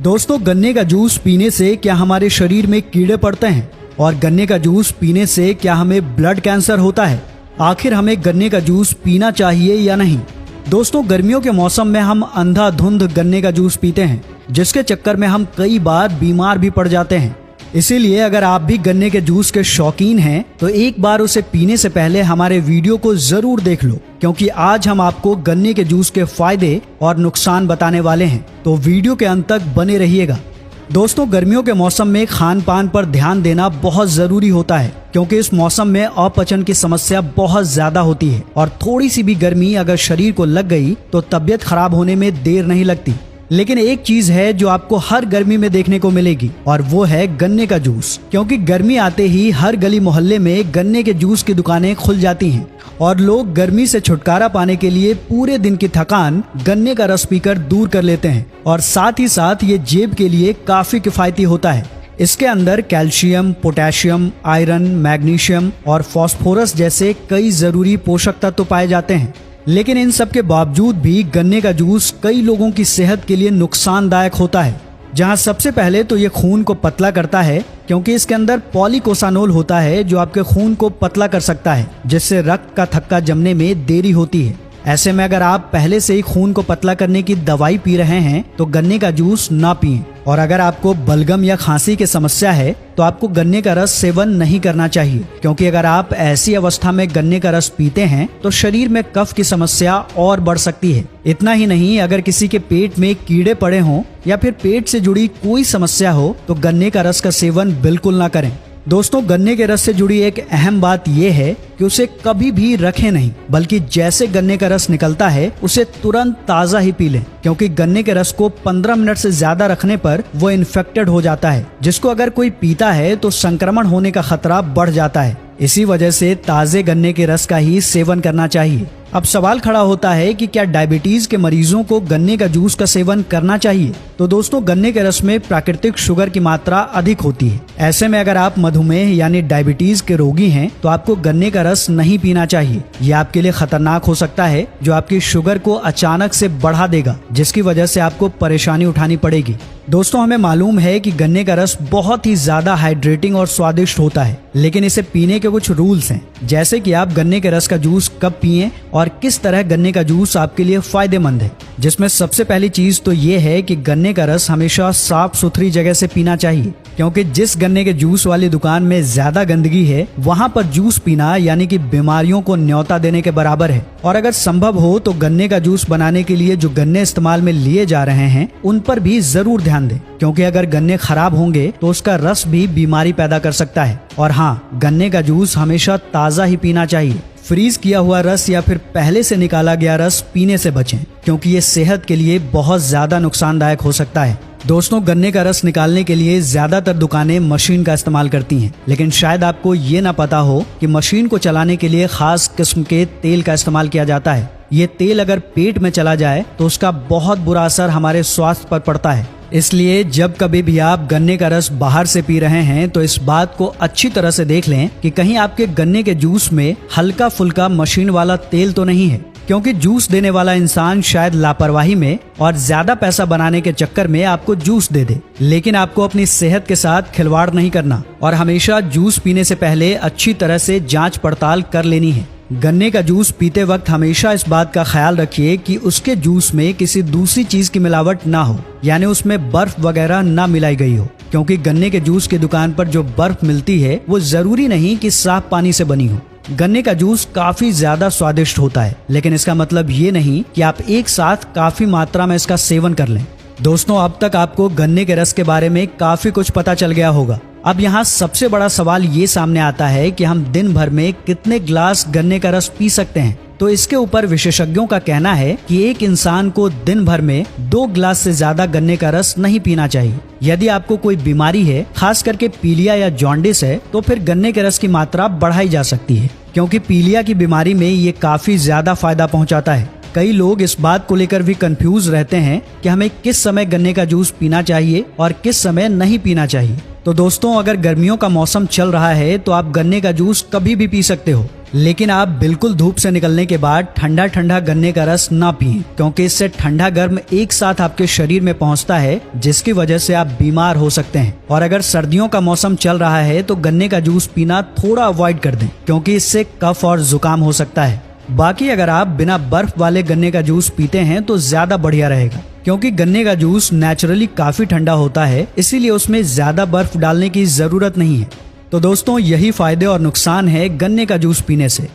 दोस्तों, गन्ने का जूस पीने से क्या हमारे शरीर में कीड़े पड़ते हैं? और गन्ने का जूस पीने से क्या हमें ब्लड कैंसर होता है? आखिर हमें गन्ने का जूस पीना चाहिए या नहीं? दोस्तों, गर्मियों के मौसम में हम अंधाधुंध गन्ने का जूस पीते हैं, जिसके चक्कर में हम कई बार बीमार भी पड़ जाते हैं। इसीलिए अगर आप भी गन्ने के जूस के शौकीन हैं तो एक बार उसे पीने से पहले हमारे वीडियो को जरूर देख लो, क्योंकि आज हम आपको गन्ने के जूस के फायदे और नुकसान बताने वाले हैं। तो वीडियो के अंत तक बने रहिएगा। दोस्तों, गर्मियों के मौसम में खान पान पर ध्यान देना बहुत जरूरी होता है, क्योंकि इस मौसम में अपचन की समस्या बहुत ज्यादा होती है और थोड़ी सी भी गर्मी अगर शरीर को लग गई तो तबीयत खराब होने में देर नहीं लगती। लेकिन एक चीज है जो आपको हर गर्मी में देखने को मिलेगी, और वो है गन्ने का जूस। क्योंकि गर्मी आते ही हर गली मोहल्ले में गन्ने के जूस की दुकानें खुल जाती हैं और लोग गर्मी से छुटकारा पाने के लिए पूरे दिन की थकान गन्ने का रस पीकर दूर कर लेते हैं। और साथ ही साथ ये जेब के लिए काफी किफायती होता है। इसके अंदर कैल्शियम, पोटेशियम, आयरन, मैग्नीशियम और फास्फोरस जैसे कई जरूरी पोषक तत्व पाए जाते हैं। लेकिन इन सब के बावजूद भी गन्ने का जूस कई लोगों की सेहत के लिए नुकसानदायक होता है। जहां सबसे पहले तो ये खून को पतला करता है, क्योंकि इसके अंदर पॉलीकोसानोल होता है जो आपके खून को पतला कर सकता है, जिससे रक्त का थक्का जमने में देरी होती है। ऐसे में अगर आप पहले से ही खून को पतला करने की दवाई पी रहे हैं तो गन्ने का जूस ना पिएं। और अगर आपको बलगम या खांसी की समस्या है तो आपको गन्ने का रस सेवन नहीं करना चाहिए, क्योंकि अगर आप ऐसी अवस्था में गन्ने का रस पीते हैं तो शरीर में कफ की समस्या और बढ़ सकती है। इतना ही नहीं, अगर किसी के पेट में कीड़े पड़े हों या फिर पेट से जुड़ी कोई समस्या हो तो गन्ने का रस का सेवन बिल्कुल ना करें। दोस्तों, गन्ने के रस से जुड़ी एक अहम बात यह है कि उसे कभी भी रखें नहीं, बल्कि जैसे गन्ने का रस निकलता है उसे तुरंत ताज़ा ही पी लें, क्योंकि गन्ने के रस को 15 मिनट से ज्यादा रखने पर वो इन्फेक्टेड हो जाता है, जिसको अगर कोई पीता है तो संक्रमण होने का खतरा बढ़ जाता है। इसी वजह से ताजे गन्ने के रस का ही सेवन करना चाहिए। अब सवाल खड़ा होता है कि क्या डायबिटीज के मरीजों को गन्ने का जूस का सेवन करना चाहिए? तो दोस्तों, गन्ने के रस में प्राकृतिक शुगर की मात्रा अधिक होती है। ऐसे में अगर आप मधुमेह यानी डायबिटीज के रोगी हैं तो आपको गन्ने का रस नहीं पीना चाहिए। यह आपके लिए खतरनाक हो सकता है, जो आपकी शुगर को अचानक से बढ़ा देगा, जिसकी वजह से आपको परेशानी उठानी पड़ेगी। दोस्तों, हमें मालूम है कि गन्ने का रस बहुत ही ज्यादा हाइड्रेटिंग और स्वादिष्ट होता है, लेकिन इसे पीने के कुछ रूल्स हैं, जैसे कि आप गन्ने के रस का जूस कब पिएं और किस तरह गन्ने का जूस आपके लिए फायदेमंद है। जिसमें सबसे पहली चीज तो ये है कि गन्ने का रस हमेशा साफ सुथरी जगह से पीना चाहिए, क्योंकि जिस गन्ने के जूस वाली दुकान में ज्यादा गंदगी है वहां पर जूस पीना यानी कि बीमारियों को न्योता देने के बराबर है। और अगर संभव हो तो गन्ने का जूस बनाने के लिए जो गन्ने इस्तेमाल में लिए जा रहे हैं उन पर भी जरूर ध्यान दें, क्योंकि अगर गन्ने खराब होंगे तो उसका रस भी बीमारी पैदा कर सकता है। और हाँ, गन्ने का जूस हमेशा ताज़ा ही पीना चाहिए। फ्रीज किया हुआ रस या फिर पहले से निकाला गया रस पीने से बचें, क्योंकि ये सेहत के लिए बहुत ज्यादा नुकसानदायक हो सकता है। दोस्तों, गन्ने का रस निकालने के लिए ज्यादातर दुकानें मशीन का इस्तेमाल करती हैं, लेकिन शायद आपको ये ना पता हो कि मशीन को चलाने के लिए खास किस्म के तेल का इस्तेमाल किया जाता है। ये तेल अगर पेट में चला जाए तो उसका बहुत बुरा असर हमारे स्वास्थ्य पर पड़ता है। इसलिए जब कभी भी आप गन्ने का रस बाहर से पी रहे हैं तो इस बात को अच्छी तरह से देख लें कि कहीं आपके गन्ने के जूस में हल्का फुल्का मशीन वाला तेल तो नहीं है, क्योंकि जूस देने वाला इंसान शायद लापरवाही में और ज्यादा पैसा बनाने के चक्कर में आपको जूस दे दे। लेकिन आपको अपनी सेहत के साथ खिलवाड़ नहीं करना और हमेशा जूस पीने से पहले अच्छी तरह से जांच पड़ताल कर लेनी है। गन्ने का जूस पीते वक्त हमेशा इस बात का ख्याल रखिए कि उसके जूस में किसी दूसरी चीज की मिलावट ना हो, यानी उसमें बर्फ वगैरह ना मिलाई गई हो, क्योंकि गन्ने के जूस की दुकान पर जो बर्फ मिलती है वो जरूरी नहीं कि साफ पानी से बनी हो। गन्ने का जूस काफी ज्यादा स्वादिष्ट होता है, लेकिन इसका मतलब ये नहीं कि आप एक साथ काफी मात्रा में इसका सेवन कर लें। दोस्तों, अब तक आपको गन्ने के रस के बारे में काफी कुछ पता चल गया होगा। अब यहाँ सबसे बड़ा सवाल ये सामने आता है कि हम दिन भर में कितने ग्लास गन्ने का रस पी सकते हैं। तो इसके ऊपर विशेषज्ञों का कहना है कि एक इंसान को दिन भर में 2 ग्लास से ज्यादा गन्ने का रस नहीं पीना चाहिए। यदि आपको कोई बीमारी है, खास करके पीलिया या जॉन्डिस है, तो फिर गन्ने के रस की मात्रा बढ़ाई जा सकती है, क्योंकि पीलिया की बीमारी में ये काफी ज्यादा फायदा पहुंचाता है। कई लोग इस बात को लेकर भी कंफ्यूज रहते हैं कि हमें किस समय गन्ने का जूस पीना चाहिए और किस समय नहीं पीना चाहिए। तो दोस्तों, अगर गर्मियों का मौसम चल रहा है तो आप गन्ने का जूस कभी भी पी सकते हो, लेकिन आप बिल्कुल धूप से निकलने के बाद ठंडा ठंडा गन्ने का रस ना पिएं, क्योंकि इससे ठंडा गर्म एक साथ आपके शरीर में पहुंचता है, जिसकी वजह से आप बीमार हो सकते हैं। और अगर सर्दियों का मौसम चल रहा है तो गन्ने का जूस पीना थोड़ा अवॉइड कर दें, क्योंकि इससे कफ और जुकाम हो सकता है। बाकी अगर आप बिना बर्फ वाले गन्ने का जूस पीते हैं तो ज्यादा बढ़िया रहेगा, क्योंकि गन्ने का जूस नेचुरली काफी ठंडा होता है, इसीलिए उसमें ज्यादा बर्फ डालने की जरूरत नहीं है। तो दोस्तों, यही फायदे और नुकसान है गन्ने का जूस पीने से।